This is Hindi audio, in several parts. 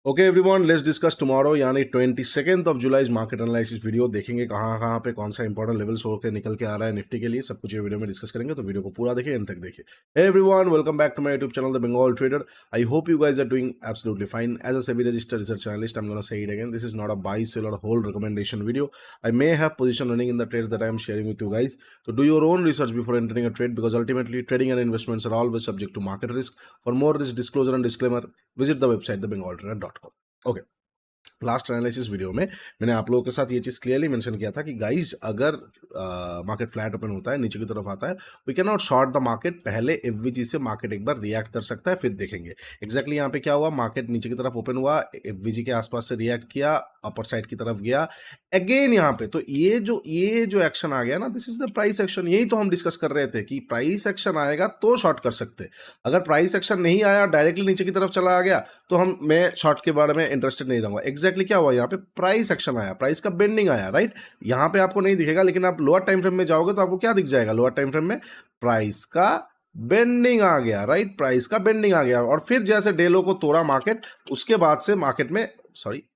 Okay everyone, let's discuss tomorrow यानी 22 जुलाई मार्केट एनालिसिस वीडियो देखेंगे। कहाँ कहाँ पे कौन सा इंपॉर्टेंट लेवल्स होकर निकल के आ रहा है निफ्टी के लिए, सब कुछ ये वीडियो में डिस्कस करेंगे। तो वीडियो को पूरा देखिए, एंड तक देखिए। Hey everyone, welcome back to my YouTube channel, The Bengal Trader. I hope you guys are doing absolutely fine. As a SEBI registered research analyst, I'm gonna say it again. This is not a buy, sell or hold recommendation video. I may have position running in the trades that I am sharing with you guys. So do your own research before entering a trade, because ultimately trading and investments are always subject to market risk. For more risk disclosure and disclaimer, visit the website thebengaltrader.com. Okay, last analysis video में मैंने आप लोगों के साथ ये चीज़ क्लियरली मेंशन किया था कि गाइज अगर मार्केट फ्लैट ओपन होता है, नीचे की तरफ आता है, we can not short the market. पहले एफवीजी से मार्केट एक बार रिएक्ट कर सकता है, फिर देखेंगे एग्जैक्टली यहाँ पे क्या हुआ। मार्केट नीचे की तरफ ओपन हुआ, एफवीजी के आसपास से रिएक्ट किया, अपर साइड की तरफ गया अगेन यहाँ पे। तो ये जो एक्शन आ गया ना, this is the price action. यही तो हम डिस्कस कर रहे थे कि प्राइस एक्शन आएगा तो शॉर्ट कर सकते। अगर प्राइस एक्शन नहीं आया, डायरेक्टली नीचे की तरफ चला आ गया, तो मैं शॉर्ट के बारे में इंटरेस्टेड नहीं रहूंगा। एग्जैक्टली क्या हुआ यहाँ पे, प्राइस एक्शन आया, प्राइस का बेंडिंग आया, राइट। यहाँ पे आपको नहीं दिखेगा, लेकिन आप लोअर टाइम फ्रेम में जाओगे तो आपको क्या दिख जाएगा, लोअर टाइम फ्रेम में प्राइस का बेंडिंग आ गया, राइट। प्राइस का बेंडिंग आ गया, और फिर जैसे डेलो को तोड़ा मार्केट,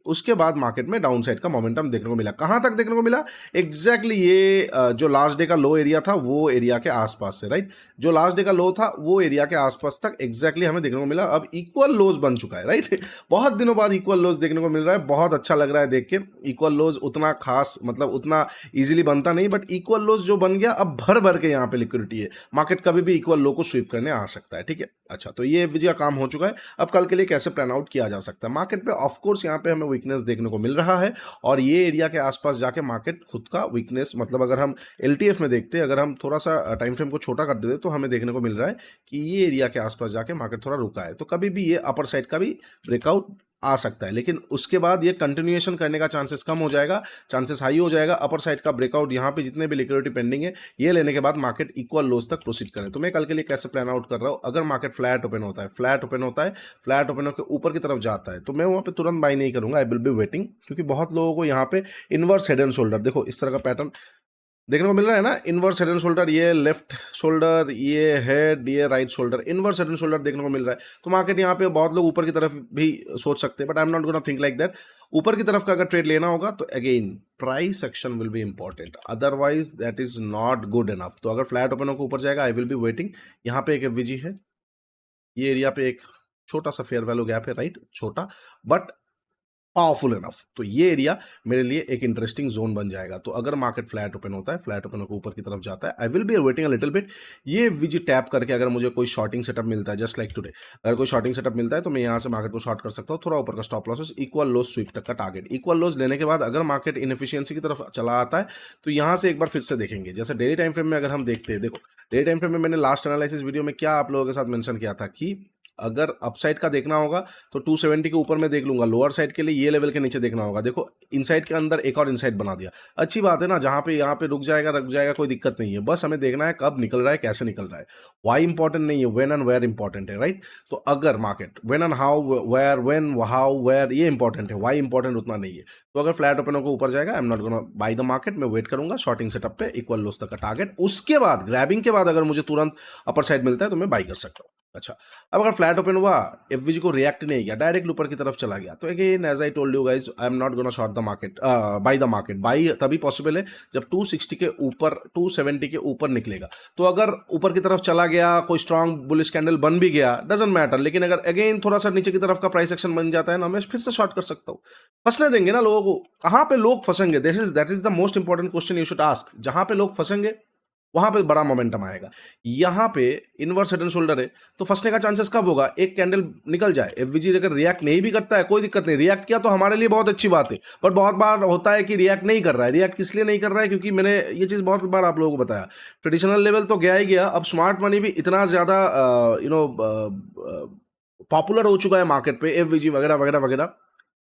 उसके बाद मार्केट में डाउन साइड का मोमेंटम देखने को मिला। कहां तक देखने को मिला, एग्जैक्टली ये जो लास्ट डे का लो एरिया था वो एरिया के आसपास से, राइट। जो लास्ट डे का लो था वो एरिया के आसपास तक एग्जैक्टली हमें देखने को मिला। अब इक्वल लोज बन चुका है, राइट। बहुत दिनों बाद इक्वल लोज देखने को मिल रहा है, बहुत अच्छा लग रहा है देख के। इक्वल लोज उतना खास, मतलब उतना इजीली बनता नहीं, बट इक्वल लोज जो बन गया, अब भर भर के यहाँ पे लिक्विडिटी है। मार्केट कभी भी इक्वल लो को स्वीप करने आ सकता है, ठीक है। अच्छा, तो ये एफवीजी का काम हो चुका है। अब कल के लिए कैसे प्लान आउट किया जा सकता है मार्केट पे। ऑफकोर्स यहाँ पे हमें वीकनेस देखने को मिल रहा है, और ये एरिया के आसपास जाके मार्केट खुद का वीकनेस, मतलब अगर हम एलटीएफ में देखते हैं, अगर हम थोड़ा सा टाइम फ्रेम को छोटा कर देते, तो हमें देखने को मिल रहा है कि ये एरिया के आसपास जाके मार्केट थोड़ा रुका है। तो कभी भी ये अपर साइड का भी ब्रेकआउट आ सकता है, लेकिन उसके बाद ये कंटिन्यूएशन करने का चांसेस कम हो जाएगा, चांसेस हाई हो जाएगा। अपर साइड का ब्रेकआउट, यहाँ पे जितने भी लिक्विडिटी पेंडिंग है, ये लेने के बाद मार्केट इक्वल लोज तक प्रोसीड करें। तो मैं कल के लिए कैसे प्लान आउट कर रहा हूँ, अगर मार्केट फ्लैट ओपन होता है, फ्लैट ओपन होकर ऊपर की तरफ जाता है, तो मैं वहाँ पे तुरंत बाई नहीं करूंगा, आई विल बी वेटिंग। क्योंकि बहुत लोगों को यहाँ पे इनवर्स हेड एंड शोल्डर, देखो इस तरह का पैटर्न देखने को मिल रहा है ना, इनवर्स हेड एंड शोल्डर, ये लेफ्ट शोल्डर, ये हेड, ये right shoulder, inverse head and shoulder देखने को मिल रहा है। तो मार्केट यहाँ पे बहुत लोग ऊपर की तरफ भी सोच सकते हैं, but I am not gonna think like that. ऊपर की तरफ का अगर ट्रेड लेना होगा तो again price action will be important, otherwise that is not good enough. तो अगर फ्लैट ओपन होकर ऊपर जाएगा, आई विल बी वेटिंग। यहाँ पे एक एफवीजी है, ये एरिया पे एक छोटा सा फेयर वैल्यू गैप है, राइट, छोटा बट पावरफुल इनफ। तो ये एरिया मेरे लिए एक इंटरेस्टिंग जोन बन जाएगा। तो अगर मार्केट फ्लैट ओपन होता है, फ्लैट ओपन होकर ऊपर की तरफ जाता है, I will be waiting a little bit. ये वीजी टैप करके अगर मुझे कोई शॉर्टिंग सेटअप मिलता है, जस्ट लाइक टुडे, अगर कोई शॉर्टिंग सेटअप मिलता है, तो मैं यहाँ से मार्केट को शॉर्ट कर सकता हूँ। थोड़ा ऊपर का स्टॉप लॉसेस, इक्वल लोज स्वीप तक का टारगेट। इक्वल लोज लेने के बाद अगर मार्केट इनएफिशिएंसी की तरफ चला आता है, तो यहाँ से एक बार फिर से देखेंगे। जैसे डेली टाइम फ्रेम में अगर हम देखते हैं, देखो डेली टाइम फ्रेम में मैंने लास्ट एनालिसिस वीडियो में क्या आप लोगों के साथ मेंशन किया था कि अगर अपसाइड का देखना होगा तो 270 के ऊपर में देख लूंगा, लोअर साइड के लिए ये लेवल के नीचे देखना होगा। देखो इनसाइड के अंदर एक और इनसाइड बना दिया, अच्छी बात है ना। जहां पे यहाँ पे रुक जाएगा, कोई दिक्कत नहीं है। बस हमें देखना है कब निकल रहा है, कैसे निकल रहा है। वाई इंपॉर्टेंट नहीं है, व्हेन एंड वेयर इंपॉर्टेंट है, राइट। तो अगर market when and how, where, when, how, where, ये इंपॉर्टेंट है, वाई इंपॉर्टेंट उतना नहीं है। तो अगर फ्लैट ओपन होकर ऊपर जाएगा, आई am not gonna buy the market, मैं वेट करूंगा शॉर्टिंग सेटअप पे इक्वल लोस तक का टारगेट। उसके बाद ग्रैबिंग के बाद अगर मुझे तुरंत अपर साइड मिलता है तो मैं बाई कर सकता हूँ। अच्छा, अब अगर फ्लैट ओपन हुआ, एफवीजी को रिएक्ट नहीं किया, डायरेक्ट ऊपर की तरफ चला गया, तो again as I told you guys, I am not gonna short the market, buy the market. Buy तभी पॉसिबल है जब 260 के ऊपर, 270 के ऊपर निकलेगा। तो अगर ऊपर की तरफ चला गया, कोई स्ट्रांग बुलिश कैंडल बन भी गया, डजंट मैटर, लेकिन अगर अगेन थोड़ा सा नीचे की तरफ का प्राइस एक्शन बन जाता है ना, मैं फिर से शॉर्ट कर सकता हूँ। फंसने देंगे ना लोगों को, कहाँ पे लोग फंसेंगे, that is the most important question you should ask. जहां पे लोग फंसेंगे वहां पे बड़ा मोमेंटम आएगा। यहां पे इनवर्स हेड एंड शोल्डर है, तो फंसने का चांसेस कब होगा, एक कैंडल निकल जाए, एफवीजी अगर रिएक्ट नहीं भी करता है कोई दिक्कत नहीं, रिएक्ट किया तो हमारे लिए बहुत अच्छी बात है। बट बहुत बार होता है कि रिएक्ट नहीं कर रहा है। रिएक्ट किस लिए नहीं कर रहा है, क्योंकि मैंने ये चीज बहुत बार आप लोगों को बताया, ट्रेडिशनल लेवल तो गया ही गया, अब स्मार्ट मनी भी इतना ज्यादा पॉपुलर हो चुका है मार्केट पे, एफवीजी वगैरह वगैरह वगैरह।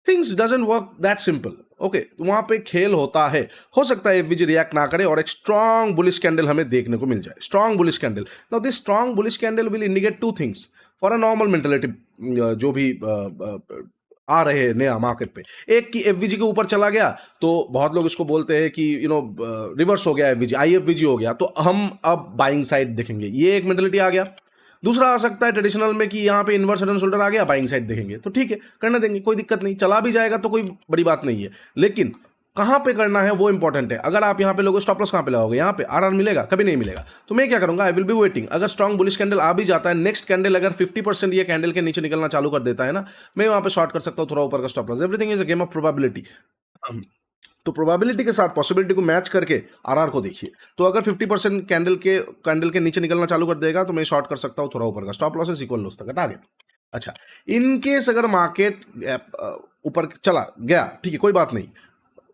Things doesn't work that simple, okay. तो वहां पे खेल होता है, हो सकता है एफवीजी रिएक्ट ना करे और एक स्ट्रॉन्ग बुलिश कैंडल हमें देखने को मिल जाए, strong bullish candle. Now this strong bullish candle will indicate two things for a normal mentality, जो भी आ रहे हैं नया मार्केट पे। एक कि एफवीजी के ऊपर चला गया, तो बहुत लोग इसको बोलते हैं कि रिवर्स हो गया एफवीजी, आईएफवीजी हो गया, तो हम अब बाइंग साइड देखेंगे, ये एक मेंटालिटी आ गया। दूसरा आ सकता है ट्रेडिशनल में कि यहाँ पे इन्वर्स हेड एंड शोल्डर आ गया, बाइंग साइड देखेंगे तो ठीक है, करने देंगे, कोई दिक्कत नहीं, चला भी जाएगा तो कोई बड़ी बात नहीं है। लेकिन कहाँ पे करना है वो इंपॉर्टेंट है। अगर आप यहाँ पे लोगो स्टॉप लॉस कहाँ पे लगाओगे, यहाँ पे आरआर मिलेगा, कभी नहीं मिलेगा। तो मैं क्या करूंगा, आई विल बी वेटिंग। अगर स्ट्रॉन्ग बुलिश कैंडल आ भी जाता है, नेक्स्ट कैंडल अगर 50% ये कैंडल के नीचे निकलना चालू कर देता है ना, मैं वहां पे शॉर्ट कर सकता हूँ थोड़ा ऊपर का stop loss. Everything is a game of probability. तो प्रोबेबिलिटी के साथ पॉसिबिलिटी को मैच करके आरआर को देखिए। तो अगर 50% कैंडल के नीचे निकलना चालू कर देगा तो मैं शॉर्ट कर सकता हूँ थोड़ा ऊपर का स्टॉप लॉस इक्वल लॉस तक आगे। अच्छा, इन केस अगर मार्केट ऊपर चला गया, ठीक है, कोई बात नहीं,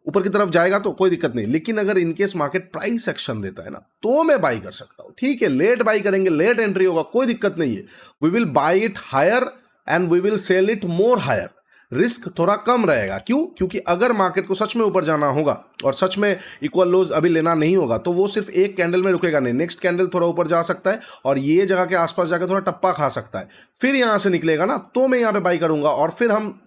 ऊपर की तरफ जाएगा तो कोई दिक्कत नहीं। लेकिन अगर इनकेस मार्केट प्राइस एक्शन देता है ना, तो मैं बाई कर सकता हूं। ठीक है, लेट बाई करेंगे, लेट एंट्री होगा, कोई दिक्कत नहीं है। We will buy it higher and we will sell it more higher. Risk थोड़ा कम रहेगा। क्यों? क्योंकि अगर मार्केट को सच में ऊपर जाना होगा और सच में इक्वल लोज अभी लेना नहीं होगा तो वो सिर्फ एक कैंडल में रुकेगा नहीं, नेक्स्ट कैंडल थोड़ा ऊपर जा सकता है और ये जगह के आसपास जाकर थोड़ा टप्पा खा सकता है, फिर यहां से निकलेगा ना, तो मैं यहां पे बाई करूंगा और फिर हम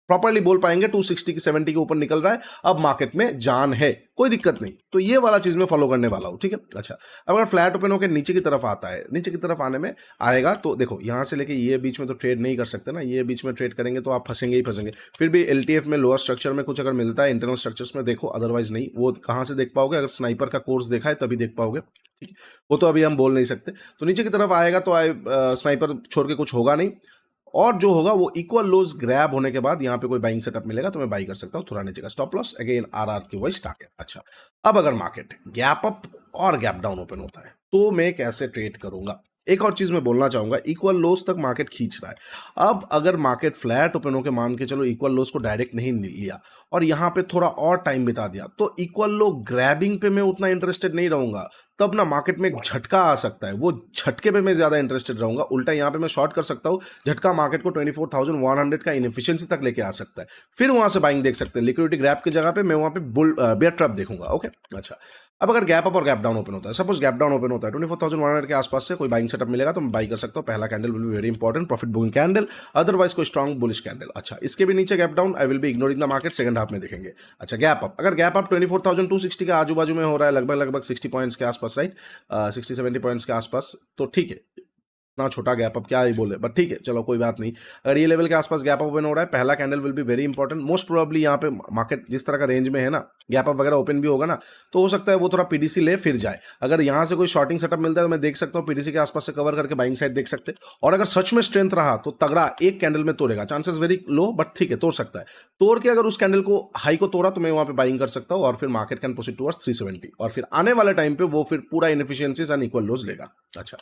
प्रॉपर्ली बोल पाएंगे 260 की 70 के ऊपर निकल रहा है, अब मार्केट में जान है, कोई दिक्कत नहीं। तो ये वाला चीज में फॉलो करने वाला हूं, ठीक है। अच्छा, अब अगर फ्लैट ओपन होकर नीचे की तरफ आता है, नीचे की तरफ आने में आएगा तो देखो यहां से लेके ये बीच में तो ट्रेड नहीं कर सकते ना, ये बीच में ट्रेड करेंगे तो आप फंसेंगे ही फंसेंगे। फिर भी एलटीएफ में लोअर स्ट्रक्चर में कुछ अगर मिलता है, इंटरनल स्ट्रक्चर्स में देखो, अदरवाइज नहीं। वो कहां से देख पाओगे? अगर स्नाइपर का कोर्स देखा है तभी देख पाओगे, ठीक है, वो तो अभी हम बोल नहीं सकते। तो नीचे की तरफ आएगा तो स्नाइपर छोड़ के कुछ होगा नहीं, और जो होगा वो इक्वल लोज ग्रैब होने के बाद यहाँ पे कोई बाइंग सेटअप मिलेगा तो मैं बाई कर सकता हूँ थोड़ा नीचे का स्टॉप लॉस, अगेन आरआर की वॉइस टारगेट। अच्छा, अब अगर मार्केट गैप अप और गैप डाउन ओपन होता है तो मैं कैसे ट्रेड करूंगा? एक और चीज मैं बोलना चाहूंगा, इक्वल लोस तक मार्केट खींच रहा है। अब अगर मार्केट फ्लैट ओपन होकर मान के चलो इक्वल लोस को डायरेक्ट नहीं लिया और यहां पे थोड़ा और टाइम बिता दिया, तो इक्वल लो ग्रैबिंग पे मैं उतना इंटरेस्टेड नहीं रहूंगा। तब ना मार्केट में एक झटका आ सकता है, वो झटके पे मैं ज्यादा इंटरेस्टेड रहूंगा। उल्टा यहां पे मैं शॉर्ट कर सकता हूं, झटका मार्केट को 24,100 का इनएफिशिएंसी तक लेके आ सकता है, फिर वहां से बाइंग देख सकते हैं। लिक्विडिटी ग्रैब की जगह पे मैं वहां पे बेयर ट्रैप देखूंगा। ओके, अच्छा, अब अगर गैप अप और गैप डाउन ओपन होता है, सपोज गैप डाउन ओपन होता है 24,100 के आसपास से कोई बाइंग सेटअप मिलेगा तो मैं बाई कर सकता हूँ। पहला candle will be very important, profit booking candle, otherwise कोई स्ट्रॉन्ग बुलिश कैंडल। अच्छा, इसके भी नीचे gap down, I will be ignoring the market, second half में देखेंगे। अच्छा, गैप अप, अगर गैप अप 24,260 के आजू बाजू में हो रहा है, लगभग 60 पॉइंट्स के आसपास, राइट, 60-70 पॉइंट्स के आसपास, तो ठीक है, इतना छोटा गैप अप क्या ही बोले, बट ठीक है, चलो कोई बात नहीं। अगर ये लेवल के आसपास गैप अप ओपन हो रहा है, पहला candle will be very important. Most probably यहाँ पे मार्केट जिस तरह का रेंज में है ना, गैप अप वगैरह ओपन भी होगा ना, तो हो सकता है वो थोड़ा पीडीसी ले फिर जाए। अगर यहाँ से कोई शॉर्टिंग सेटअप मिलता है तो मैं देख सकता हूँ पीडीसी के आसपास से कवर करके बाइंग साइड देख सकते हैं। और अगर सच में स्ट्रेंथ रहा तो तगड़ा एक कैंडल में तोड़ेगा, चांसेस वेरी लो, बट ठीक है, तोड़ सकता है। तोड़ के अगर उस कैंडल को हाई को तोड़ा तो मैं वहां पे बाइंग कर सकता हूँ और फिर मार्केट कैन प्रोसीड टुवर्ड्स 370 और फिर आने वाले टाइम पे वो फिर पूरा इनएफिशिएंसीज एंड इक्वल लोज लेगा। अच्छा,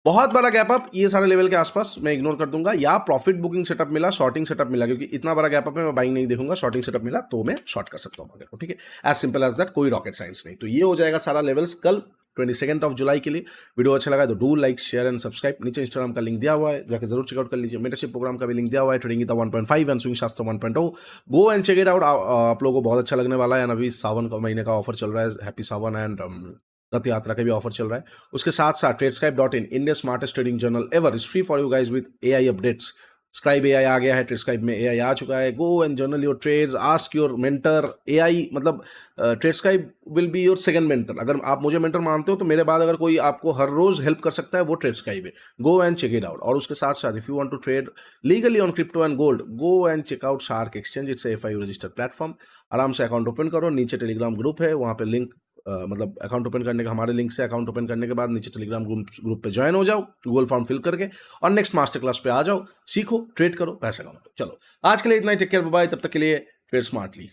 बहुत बड़ा गैप अप ये सारे लेवल के आसपास मैं इग्नोर कर दूंगा, या प्रॉफिट बुकिंग सेटअप मिला, शॉर्टिंग सेटअप मिला, क्योंकि इतना बड़ा गैप अप है मैं बाइंग नहीं देखूंगा। शॉर्टिंग सेटअप मिला तो मैं शॉर्ट कर सकता हूं मार्केट को, ठीक है, एज सिंपल एज दैट, कोई रॉकेट साइंस नहीं। तो ये हो जाएगा सारा लेवल्स कल 22 जुलाई के लिए। वीडियो अच्छा लगा तो do like, share and subscribe. नीचे इंस्टाग्राम का लिंक दिया हुआ है, जाकर जरूर चेकआउट कर लीजिए। मेंटरशिप प्रोग्राम का भी लिंक दिया हुआ है, trading Gita 1.5 and swing Shastra 1.0, go and check it out. आप लोगों को बहुत अच्छा लगने वाला है। अभी सावन का महीने का ऑफर चल रहा है, हैप्पी सावन, एंड रथ यात्रा का भी ऑफर चल रहा है। उसके साथ साथ Tradescribe, India smartest trading journal ever, is free for you guys with AI updates. Scribe AI आ गया है, ट्रेडस्क्राइब में एआई आ चुका है। Go and journal your trades, ask your mentor. AI मतलब Tradescribe will be your second mentor. अगर आप मुझे मेंटर मानते हो तो मेरे बाद अगर कोई आपको हर रोज हेल्प कर सकता है वो ट्रेडस्क्राइब है। Go and check it out. और उसके साथ साथ if you want to trade legally on crypto and gold, go and check out Shark Exchange, it's FIU registered platform. आराम से अकाउंट ओपन करो, नीचे टेलीग्राम ग्रुप है, वहाँ पे लिंक मतलब अकाउंट ओपन करने का हमारे लिंक से अकाउंट ओपन करने के बाद नीचे टेलीग्राम ग्रुप पे ज्वाइन हो जाओ, गूगल फॉर्म फिल करके, और नेक्स्ट मास्टर क्लास पे आ जाओ, सीखो, ट्रेड करो, पैसा कमाओ। चलो आज के लिए इतना ही, टेक केयर, बाय। तब तक के लिए ट्रेड स्मार्टली।